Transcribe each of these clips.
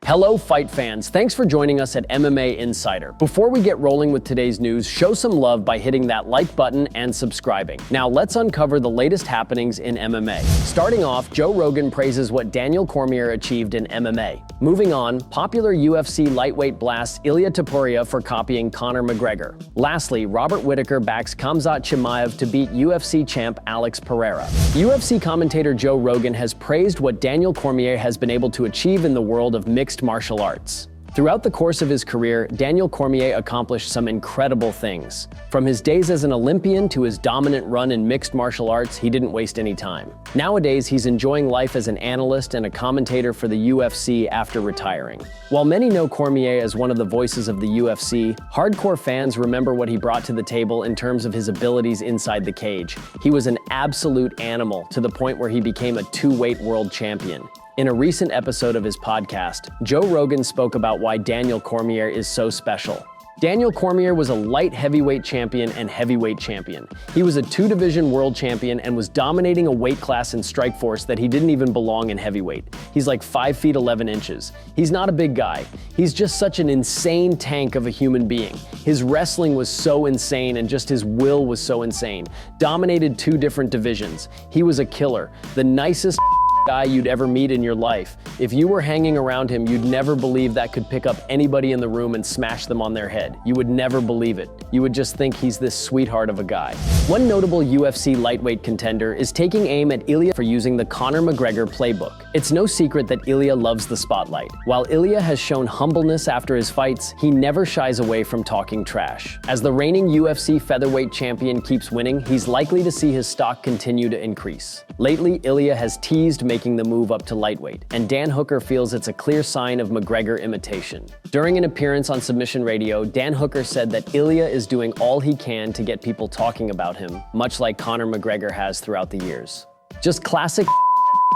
Hello fight fans, thanks for joining us at MMA Insider. Before we get rolling with today's news, show some love by hitting that like button and subscribing. Now let's uncover the latest happenings in MMA. Starting off, Joe Rogan praises what Daniel Cormier achieved in MMA. Moving on, popular UFC lightweight blasts Ilia Topuria for copying Conor McGregor. Lastly, Robert Whittaker backs Khamzat Chimaev to beat UFC champ Alex Pereira. UFC commentator Joe Rogan has praised what Daniel Cormier has been able to achieve in the world of mixed martial arts. Throughout the course of his career, Daniel Cormier accomplished some incredible things. From his days as an Olympian to his dominant run in mixed martial arts, he didn't waste any time. Nowadays, he's enjoying life as an analyst and a commentator for the UFC after retiring. While many know Cormier as one of the voices of the UFC, hardcore fans remember what he brought to the table in terms of his abilities inside the cage. He was an absolute animal to the point where he became a two-weight world champion. In a recent episode of his podcast, Joe Rogan spoke about why Daniel Cormier is so special. Daniel Cormier was a light heavyweight champion and heavyweight champion. He was a two-division world champion and was dominating a weight class in Strikeforce that he didn't even belong in heavyweight. He's like 5 feet 11 inches. He's not a big guy. He's just such an insane tank of a human being. His wrestling was so insane and just his will was so insane. Dominated 2 different divisions. He was a killer. The nicest guy you'd ever meet in your life. If you were hanging around him, you'd never believe that could pick up anybody in the room and smash them on their head. You would never believe it. You would just think he's this sweetheart of a guy. One notable UFC lightweight contender is taking aim at Ilia for using the Conor McGregor playbook. It's no secret that Ilia loves the spotlight. While Ilia has shown humbleness after his fights, he never shies away from talking trash. As the reigning UFC featherweight champion keeps winning, he's likely to see his stock continue to increase. Lately, Ilia has teased making the move up to lightweight, and Dan Hooker feels it's a clear sign of McGregor imitation. During an appearance on Submission Radio, Dan Hooker said that Ilia is doing all he can to get people talking about him, much like Conor McGregor has throughout the years. Just classic.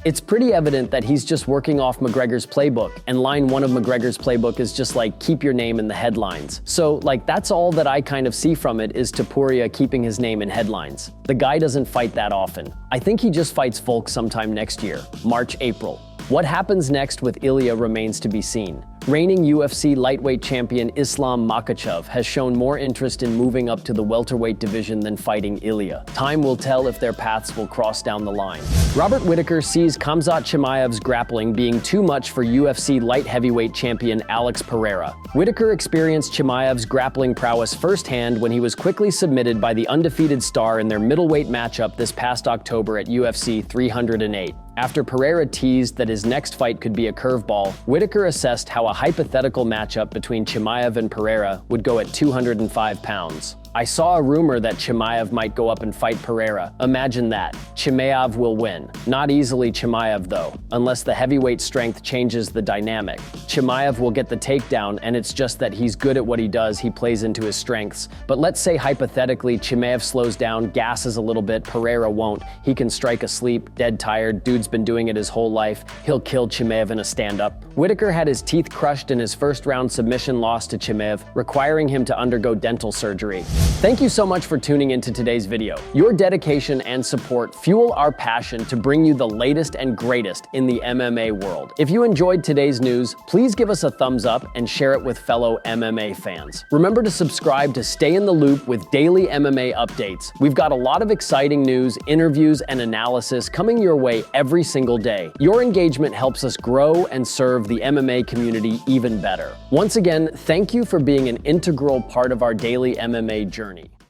It's pretty evident that he's just working off McGregor's playbook, and line 1 of McGregor's playbook is just like, keep your name in the headlines. So, that's all that I kind of see from it is Topuria keeping his name in headlines. The guy doesn't fight that often. I think he just fights Volk sometime next year, March, April. What happens next with Ilia remains to be seen. Reigning UFC lightweight champion Islam Makhachev has shown more interest in moving up to the welterweight division than fighting Ilia. Time will tell if their paths will cross down the line. Robert Whittaker sees Khamzat Chimaev's grappling being too much for UFC light heavyweight champion Alex Pereira. Whittaker experienced Chimaev's grappling prowess firsthand when he was quickly submitted by the undefeated star in their middleweight matchup this past October at UFC 308. After Pereira teased that his next fight could be a curveball, Whittaker assessed how a hypothetical matchup between Chimaev and Pereira would go at 205 pounds. I saw a rumor that Chimaev might go up and fight Pereira. Imagine that. Chimaev will win. Not easily Chimaev though, unless the heavyweight strength changes the dynamic. Chimaev will get the takedown, and it's just that he's good at what he does, he plays into his strengths. But let's say hypothetically Chimaev slows down, gasses a little bit, Pereira won't. He can strike asleep, dead tired, dude's been doing it his whole life. He'll kill Chimaev in a stand-up. Whittaker had his teeth crushed in his first round submission loss to Chimaev, requiring him to undergo dental surgery. Thank you so much for tuning into today's video. Your dedication and support fuel our passion to bring you the latest and greatest in the MMA world. If you enjoyed today's news, please give us a thumbs up and share it with fellow MMA fans. Remember to subscribe to stay in the loop with daily MMA updates. We've got a lot of exciting news, interviews, and analysis coming your way every single day. Your engagement helps us grow and serve the MMA community even better. Once again, thank you for being an integral part of our daily MMA journey.